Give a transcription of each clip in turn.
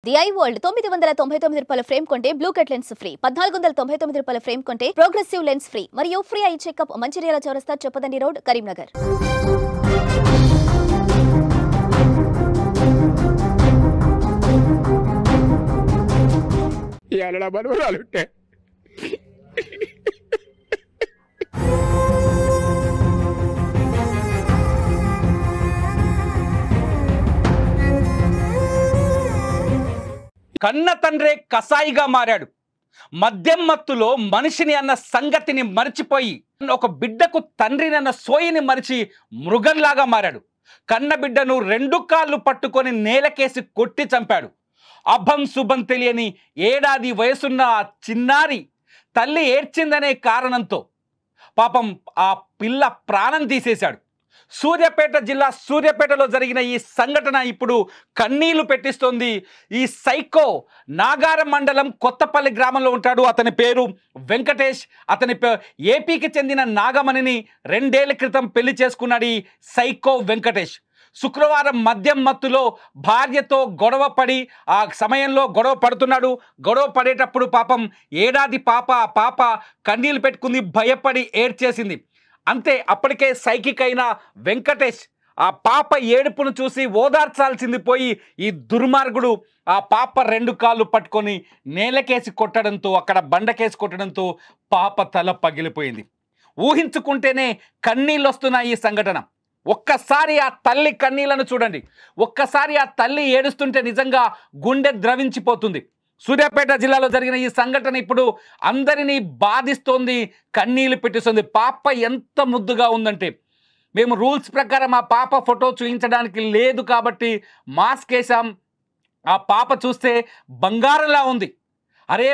The I world 999 రూపాయల frame కొంటే blue cut lens free, 1499 రూపాయల ఫ్రేమ్ కొంటే ప్రోగ్రెసివ్ లెన్స్ ఫ్రీ మరియు ఫ్రీ ఐ చెకప్ మంచిర్యాల చౌరస్తా చొప్పదండి రోడ్ కరీంనగర్. కన్న తండ్రే కసాయిగా మారాడు. మద్యం మత్తులో మనిషిని అన్న సంగతిని మరిచిపోయి ఒక బిడ్డకు తండ్రిని అన్న సోయిని మరిచి మృగంలాగా మారాడు. కన్న బిడ్డను రెండు కాళ్ళు పట్టుకొని నేలకేసి కొట్టి చంపాడు. అభం శుభం తెలియని ఏడాది వయసున్న ఆ చిన్నారి తల్లి ఏడ్చిందనే కారణంతో పాపం ఆ పిల్ల ప్రాణం తీసేశాడు. సూర్యాపేట జిల్లా సూర్యాపేటలో జరిగిన ఈ సంఘటన ఇప్పుడు కన్నీళ్లు పెట్టిస్తోంది. ఈ సైకో నాగారం మండలం కొత్తపల్లి గ్రామంలో ఉంటాడు. అతని పేరు వెంకటేష్. అతని ఏపీకి చెందిన నాగమణిని 2 ఏళ్ల క్రితం పెళ్లి చేసుకున్నాడు ఈ సైకో వెంకటేష్. శుక్రవారం మద్యం మత్తులో భార్యతో గొడవ పడి ఆ సమయంలో గొడవ పడుతున్నాడు. గొడవ పడేటప్పుడు పాపం ఏడాది పాప కన్నీళ్లు పెట్టుకుంది, భయపడి ఏడ్చేసింది. అంతే, అప్పటికే సైకిక్ అయిన వెంకటేష్ ఆ పాప ఏడుపును చూసి ఓదార్చాల్సింది పోయి ఈ దుర్మార్గుడు ఆ పాప 2 కాళ్ళు పట్టుకొని నేలకేసి కొట్టడంతో, అక్కడ బండకేసి కొట్టడంతో పాప తల పగిలిపోయింది. ఊహించుకుంటేనే కన్నీళ్ళు వస్తున్నాయి ఈ సంఘటన. ఒక్కసారి ఆ తల్లి కన్నీళ్లను చూడండి. ఒక్కసారి ఆ తల్లి ఏడుస్తుంటే నిజంగా గుండె ద్రవించిపోతుంది. సూర్యాపేట జిల్లాలో జరిగిన ఈ సంఘటన ఇప్పుడు అందరినీ బాధిస్తోంది, కన్నీళ్లు పెట్టిస్తుంది. పాప ఎంత ముద్దుగా ఉందంటే, మేము రూల్స్ ప్రకారం ఆ పాప ఫోటో చూపించడానికి లేదు కాబట్టి మాస్క్ వేసాం. ఆ పాప చూస్తే బంగారంలా ఉంది. అరే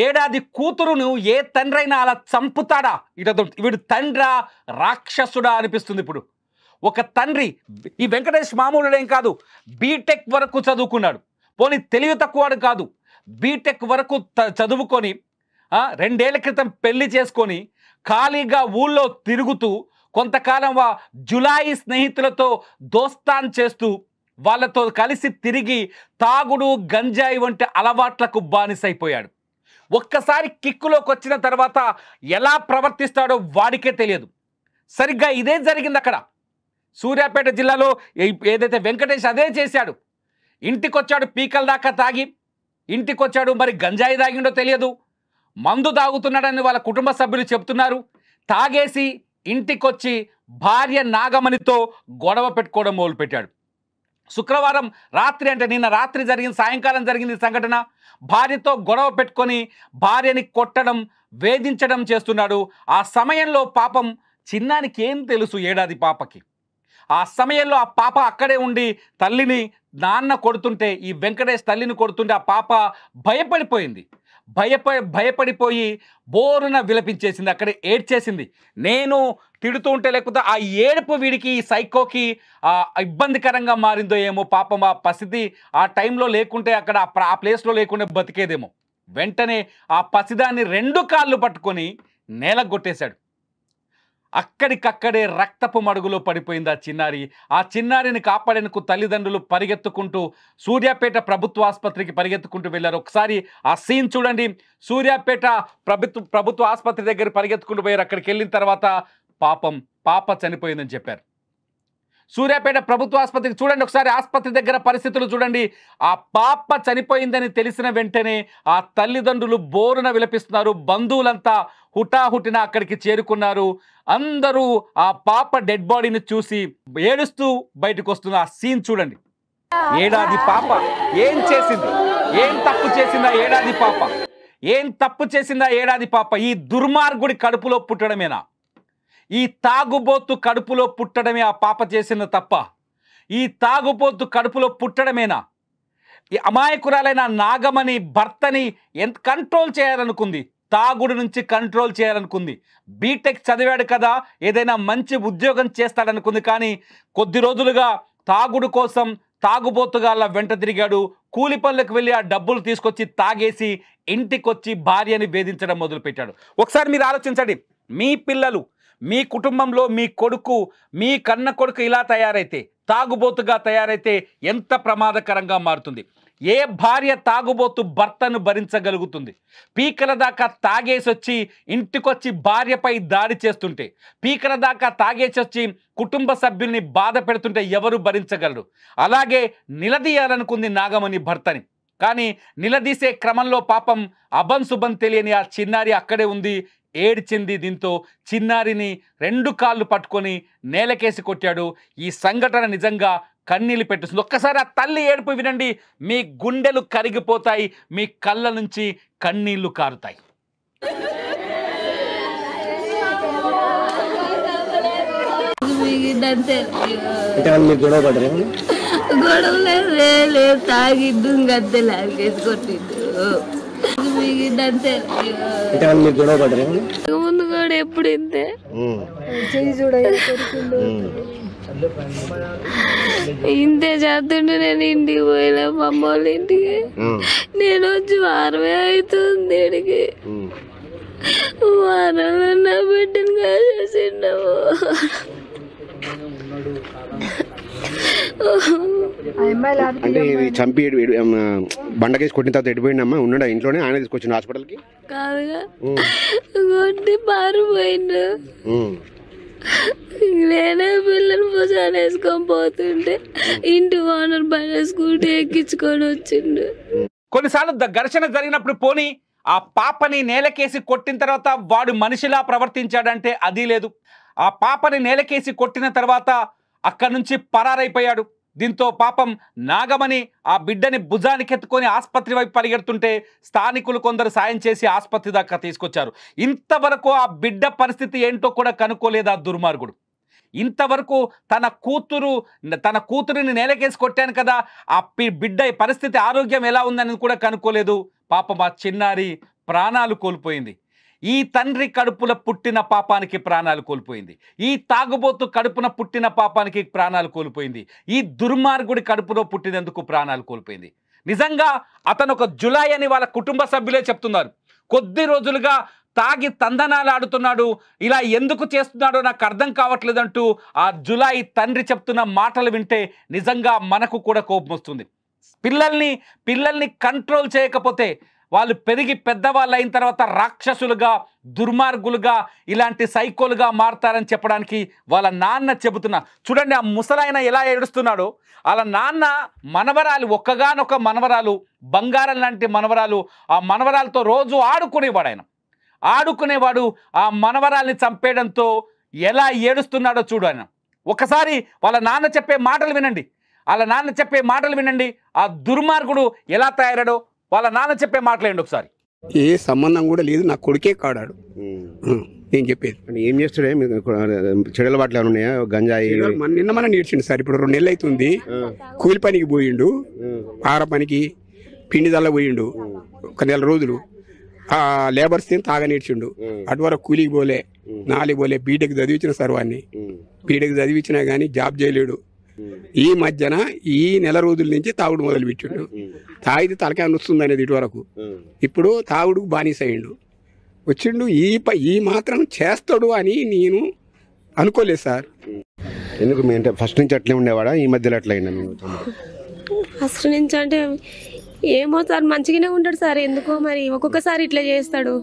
ఏడాది కూతురును ఏ తండ్రి అయినా అలా చంపుతాడా? వీడు తండ్రా రాక్షసుడా అనిపిస్తుంది. ఇప్పుడు ఒక తండ్రి, ఈ వెంకటేష్ మామూలుడేం కాదు, బీటెక్ వరకు చదువుకున్నాడు. పోనీ తెలివి తక్కువడు కాదు, బీటెక్ వరకు చదువుకొని 2 ఏళ్ల క్రితం పెళ్లి చేసుకొని ఖాళీగా ఊళ్ళో తిరుగుతూ కొంతకాలం జులాయి స్నేహితులతో దోస్తాన్ చేస్తూ వాళ్ళతో కలిసి తిరిగి తాగుడు గంజాయి వంటి అలవాట్లకు బానిసైపోయాడు. ఒక్కసారి కిక్కులోకి వచ్చిన తర్వాత ఎలా ప్రవర్తిస్తాడో వాడికే తెలియదు. సరిగ్గా ఇదే జరిగింది అక్కడ సూర్యాపేట జిల్లాలో. ఏదైతే వెంకటేష్ అదే చేశాడు. ఇంటికొచ్చాడు, పీకల దాకా తాగి ఇంటికొచ్చాడు. మరి గంజాయి తాగిండో తెలియదు, మందు తాగుతున్నాడని వాళ్ళ కుటుంబ సభ్యులు చెప్తున్నారు. తాగేసి ఇంటికొచ్చి భార్య నాగమణితో గొడవ పెట్టుకోవడం మొదలుపెట్టాడు. శుక్రవారం రాత్రి, అంటే నిన్న రాత్రి జరిగింది, సాయంకాలం జరిగింది సంఘటన. భార్యతో గొడవ పెట్టుకొని భార్యని కొట్టడం, వేధించడం చేస్తున్నాడు. ఆ సమయంలో పాపం చిన్నానికి ఏం తెలుసు, ఏడాది పాపకి. ఆ సమయంలో ఆ పాప అక్కడే ఉండి తల్లిని నాన్న కొడుతుంటే, ఈ వెంకటేష్ తల్లిని కొడుతుంటే ఆ పాప భయపడిపోయింది. భయపడిపోయి బోరున విలపించేసింది, అక్కడే ఏడ్చేసింది. నేను తిడుతూ ఉంటే, లేకపోతే ఆ ఏడుపు వీడికి, ఈ సైకోకి ఇబ్బందికరంగా మారిందో ఏమో. పాపం ఆ పసిది ఆ టైంలో లేకుంటే, అక్కడ ఆ ప్లేస్లో లేకుంటే బతికేదేమో. వెంటనే ఆ పసిదాన్ని 2 కాళ్ళు పట్టుకొని నేలకు కొట్టేశాడు. అక్కడికక్కడే రక్తపు మడుగులో పడిపోయింది ఆ చిన్నారి. ఆ చిన్నారిని కాపాడేందుకు తల్లిదండ్రులు పరిగెత్తుకుంటూ సూర్యాపేట ప్రభుత్వ ఆసుపత్రికి పరిగెత్తుకుంటూ వెళ్ళారు. ఒకసారి ఆ సీన్ చూడండి. సూర్యాపేట ప్రభుత్వ ఆసుపత్రి దగ్గర పరిగెత్తుకుంటూ పోయారు. అక్కడికి వెళ్ళిన తర్వాత పాప చనిపోయిందని చెప్పారు. సూర్యాపేట ప్రభుత్వ ఆసుపత్రికి చూడండి ఒకసారి, ఆసుపత్రి దగ్గర పరిస్థితులు చూడండి. ఆ పాప చనిపోయిందని తెలిసిన వెంటనే ఆ తల్లిదండ్రులు బోరున విలపిస్తున్నారు. బంధువులంతా హుటాహుటిన అక్కడికి చేరుకున్నారు. అందరూ ఆ పాప డెడ్ బాడీని చూసి ఏడుస్తూ బయటకు వస్తున్న ఆ సీన్ చూడండి. ఏడాది పాప ఏం చేసింది? ఏం తప్పు చేసిందా ఏడాది పాప? ఏం తప్పు చేసిందా ఏడాది పాప? ఈ దుర్మార్గుడి కడుపులో పుట్టడమేనా? ఈ తాగుబోతు కడుపులో పుట్టడమే ఆ పాప చేసిన తప్ప? ఈ తాగుబోతు కడుపులో పుట్టడమేనా? ఈ అమాయకురాలైన నాగమణి భర్తని ఎంత కంట్రోల్ చేయాలనుకుంది, తాగుడు నుంచి కంట్రోల్ చేయాలనుకుంది. బీటెక్ చదివాడు కదా, ఏదైనా మంచి ఉద్యోగం చేస్తాడనుకుంది. కానీ కొద్ది రోజులుగా తాగుడు కోసం తాగుబోతుగా వెంట తిరిగాడు. కూలి పనులకు వెళ్ళి ఆ డబ్బులు తీసుకొచ్చి తాగేసి ఇంటికొచ్చి భార్యని వేధించడం మొదలుపెట్టాడు. ఒకసారి మీరు ఆలోచించండి. మీ పిల్లలు, మీ కుటుంబంలో మీ కొడుకు, మీ కన్న కొడుకు ఇలా తయారైతే, తాగుబోతుగా తయారైతే ఎంత ప్రమాదకరంగా మారుతుంది. ఏ భార్య తాగుబోతు భర్తను భరించగలుగుతుంది? పీకల దాకా తాగేసొచ్చి ఇంటికొచ్చి భార్యపై దాడి చేస్తుంటే, పీకల దాకా తాగేసొచ్చి కుటుంబ సభ్యుల్ని బాధ పెడుతుంటే ఎవరు భరించగలరు? అలాగే నిలదీయాలనుకుంది నాగమణి భర్తని. కానీ నిలదీసే క్రమంలో పాపం అభం శుభం తెలియని ఆ చిన్నారి అక్కడే ఉంది, ఏడ్చింది. దీంతో చిన్నారిని 2 కాళ్ళు పట్టుకొని నేలకేసి కొట్టాడు. ఈ సంఘటన నిజంగా కన్నీళ్ళు పెట్టిస్తుంది. ఒక్కసారి ఆ తల్లి ఏడుపు వినండి, మీ గుండెలు కరిగిపోతాయి, మీ కళ్ళ నుంచి కన్నీళ్లు కారుతాయి. గొడవలేదు, తాగిద్దు గద్దె లాగేసి కొట్టిద్దు. ముందు కూడా ఎప్పుడు ఇంతే ఇంతే చేస్తుండే. నేను ఇంటికి పోయినా మా అమ్మ వాళ్ళ ఇంటికి. నేను వచ్చి వారమే అవుతుంది. ఇడికి వారంలో నా బిడ్డను కాసేసిండవు. అంటే చంపి బండకేసి కొట్టిన తర్వాత ఎడిపోయిందమ్మా? ఉన్నాడా ఇంట్లోనే? ఆయన తీసుకొచ్చిన హాస్పిటల్కి? కాదుగా, కొట్టి పారిపోయిండు. నేనే పిల్లలు భుజాన్ని వేసుకొని పోతుంటే ఇంటి ఓనర్ బండి స్కూటీ ఎక్కించుకొని వచ్చిండు. కొన్నిసార్లు ఘర్షణ జరిగినప్పుడు పోనీ ఆ పాపని నేలకేసి కొట్టిన తర్వాత వాడు మనిషిలా ప్రవర్తించాడంటే అది లేదు. ఆ పాపని నేలకేసి కొట్టిన తర్వాత అక్కడి నుంచి పరారైపోయాడు. దీంతో పాపం నాగమణి ఆ బిడ్డని భుజానికి ఎత్తుకొని ఆసుపత్రి వైపు పరిగెడుతుంటే స్థానికులు కొందరు సాయం చేసి ఆసుపత్రి దాకా తీసుకొచ్చారు. ఇంతవరకు ఆ బిడ్డ పరిస్థితి ఏంటో కూడా కనుక్కోలేదు ఆ దుర్మార్గుడు. ఇంతవరకు తన కూతురిని నేలకేసి కొట్టాను కదా, ఆ బిడ్డ పరిస్థితి ఆరోగ్యం ఎలా ఉందని కూడా కనుక్కోలేదు. పాపం ఆ చిన్నారి ప్రాణాలు కోల్పోయింది. ఈ తండ్రి కడుపున పుట్టిన పాపానికి ప్రాణాలు కోల్పోయింది. ఈ తాగుబోతు కడుపున పుట్టిన పాపానికి ప్రాణాలు కోల్పోయింది. ఈ దుర్మార్గుడి కడుపులో పుట్టినందుకు ప్రాణాలు కోల్పోయింది. నిజంగా అతను ఒక జులాయి అని వాళ్ళ కుటుంబ సభ్యులే చెప్తున్నారు. కొద్ది రోజులుగా తాగి తందనాలు ఆడుతున్నాడు, ఇలా ఎందుకు చేస్తున్నాడో నాకు అర్థం కావట్లేదంటూ ఆ జులాయి తండ్రి చెప్తున్న మాటలు వింటే నిజంగా మనకు కూడా కోపం వస్తుంది. పిల్లల్ని కంట్రోల్ చేయకపోతే వాళ్ళు పెరిగి పెద్దవాళ్ళు అయిన తర్వాత రాక్షసులుగా, దుర్మార్గులుగా, ఇలాంటి సైకోలుగా మారతారని చెప్పడానికి వాళ్ళ నాన్న చెబుతున్నా. చూడండి ఆ ముసలాయన ఎలా ఏడుస్తున్నాడో. వాళ్ళ నాన్న మనవరాలు, ఒక్కగానొక్క మనవరాలు, బంగారం లాంటి మనవరాలు, ఆ మనవరాలతో రోజు ఆడుకునేవాడు. ఆ మనవరాల్ని చంపేయడంతో ఎలా ఏడుస్తున్నాడో చూడు ఆయన. ఒకసారి వాళ్ళ నాన్న చెప్పే మాటలు వినండి. ఆ దుర్మార్గుడు ఎలా తయారాడో వాళ్ళ నాన్న చెప్పే మాటలేండి ఒకసారి. ఏ సంబంధం కూడా లేదు, నా కొడుకే కాడాడు. నేను చెప్పేది ఏం చేస్తాడే? చెడుల బాటలు ఏమైనా ఉన్నాయా? గంజాయి నిన్న మనం నేర్చిండు సార్. ఇప్పుడు 2 నెలలు అవుతుంది. కూలి పనికి పోయిండు, ఆర పనికి పిండి దల్ల పోయిండు 1 నెల రోజులు. ఆ లేబర్స్ తాగా నేర్చిండు. అటు వరకు కూలికి పోలే, 4 పోలే. బీటెక్ చదివించిన సార్ వాడిని. బీటెక్ చదివించినా కానీ జాబ్ చేయలేడు. ఈ మధ్యన ఈ నెల రోజుల నుంచి తాగుడు మొదలు పెట్టిండు. తాగితే తలకాయ నొస్తుంది అనేది ఇటు వరకు. ఇప్పుడు తాగుడుకు బానిస అయ్యిండు. వచ్చిండు. ఈ మాత్రం చేస్తాడు అని నేను అనుకోలేదు సార్. ఎందుకు అంటే ఫస్ట్ నుంచి అట్లే ఉండేవాడా? ఈ మధ్యలో అట్లా అయినా? ఫస్ట్ నుంచి అంటే ఏమో సార్, మంచిగానే ఉంటాడు సార్. ఎందుకో మరి ఒక్కొక్కసారి ఇట్లా చేస్తాడు.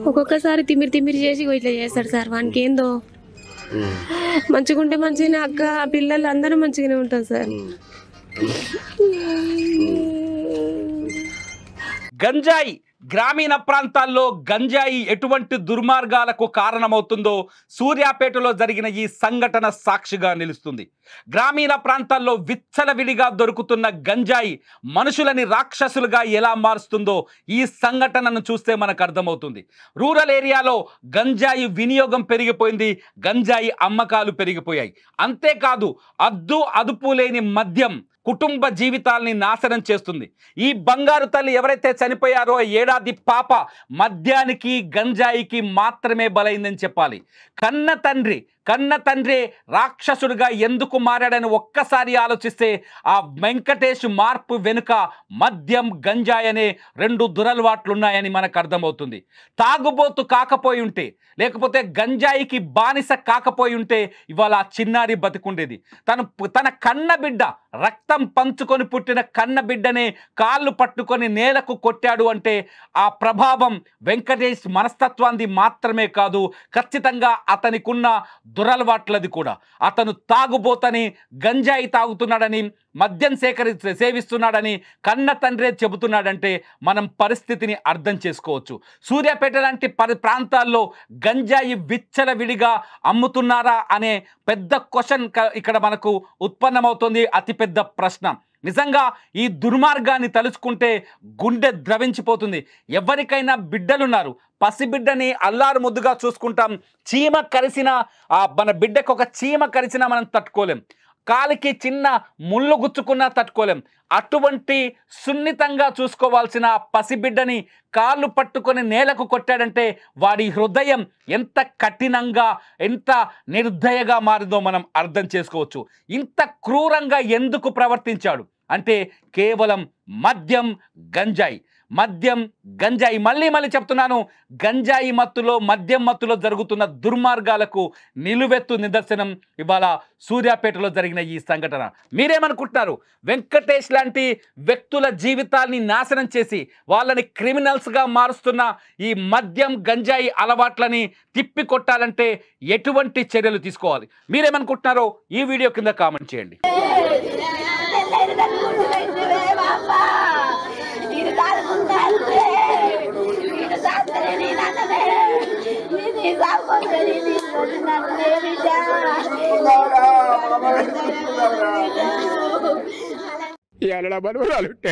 ఒక్కొక్కసారి తిమ్మిరి చేసి ఇట్లా చేస్తాడు సార్. వానికి ఏందో మంచిగా ఉంటే మంచిగానే, అక్క పిల్లలు అందరూ మంచిగానే ఉంటాం సార్. గంజాయి గ్రామీణ ప్రాంతాల్లో గంజాయి ఎటువంటి దుర్మార్గాలకు కారణమవుతుందో సూర్యాపేటలో జరిగిన ఈ సంఘటన సాక్షిగా నిలుస్తుంది. గ్రామీణ ప్రాంతాల్లో విచ్చలవిడిగా దొరుకుతున్న గంజాయి మనుషులని రాక్షసులుగా ఎలా మారుస్తుందో ఈ సంఘటనను చూస్తే మనకు అర్థమవుతుంది. రూరల్ ఏరియాలో గంజాయి వినియోగం పెరిగిపోయింది, గంజాయి అమ్మకాలు పెరిగిపోయాయి. అంతేకాదు అదుపు లేని మద్యం కుటుంబ జీవితాల్ని నాశనం చేస్తుంది. ఈ బంగారు తల్లి ఎవరైతే చనిపోయారో ఏడాది పాప మద్యానికి గంజాయికి మాత్రమే బలైందని చెప్పాలి. కన్న తండ్రి రాక్షసుడిగా ఎందుకు మారాడని ఒక్కసారి ఆలోచిస్తే ఆ వెంకటేష్ మార్పు వెనుక మద్యం గంజాయి అనే 2 దురలవాట్లున్నాయని మనకు అర్థమవుతుంది. తాగుబోతు కాకపోయి ఉంటే, లేకపోతే గంజాయికి బానిస కాకపోయి ఉంటే ఇవాళ ఆ చిన్నారి బతికుండేది. తన కన్న బిడ్డ, రక్తం పంచుకొని పుట్టిన కన్న బిడ్డనే కాళ్ళు పట్టుకొని నేలకు కొట్టాడు అంటే ఆ ప్రభావం వెంకటేష్ మనస్తత్వాన్ని మాత్రమే కాదు, ఖచ్చితంగా అతనికున్న దురలవాట్లది కూడా. అతను తాగుబోతని, గంజాయి తాగుతున్నాడని, మద్యం సేవిస్తున్నాడని కన్న తండ్రే చెబుతున్నాడంటే మనం పరిస్థితిని అర్థం చేసుకోవచ్చు. సూర్యాపేట లాంటి ప్రాంతాల్లో గంజాయి విచ్చలవిడిగా అమ్ముతున్నారా అనే పెద్ద క్వశ్చన్ ఇక్కడ మనకు ఉత్పన్నమవుతుంది. అతిపెద్ద ప్రశ్న. నిజంగా ఈ దుర్మార్గాన్ని తలుచుకుంటే గుండె ద్రవించిపోతుంది. ఎవరికైనా బిడ్డలున్నారు, పసిబిడ్డని అల్లారు ముద్దుగా చూసుకుంటాం. చీమ కరిసిన మన బిడ్డకు ఒక చీమ కరిసినా మనం తట్టుకోలేం, కాలికి చిన్న ముళ్ళు గుచ్చుకున్నా తట్టుకోలేం. అటువంటి సున్నితంగా చూసుకోవాల్సిన పసిబిడ్డని కాళ్ళు పట్టుకొని నేలకు కొట్టాడంటే వాడి హృదయం ఎంత కఠినంగా, ఎంత నిర్దయగా మారిందో మనం అర్థం చేసుకోవచ్చు. ఇంత క్రూరంగా ఎందుకు ప్రవర్తించాడు అంటే కేవలం మద్యం గంజాయి. మళ్ళీ చెప్తున్నాను, గంజాయి మత్తులో, మద్యం మత్తులో జరుగుతున్న దుర్మార్గాలకు నిలువెత్తు నిదర్శనం ఇవాళ సూర్యాపేటలో జరిగిన ఈ సంఘటన. మీరేమనుకుంటున్నారు? వెంకటేష్ లాంటి వ్యక్తుల జీవితాల్ని నాశనం చేసి వాళ్ళని క్రిమినల్స్గా మారుస్తున్న ఈ మద్యం గంజాయి అలవాట్లని తిప్పి కొట్టాలంటే ఎటువంటి చర్యలు తీసుకోవాలి? మీరేమనుకుంటున్నారో ఈ వీడియో కింద కామెంట్ చేయండి. ఈ అలా బలువరాలు ఉంటే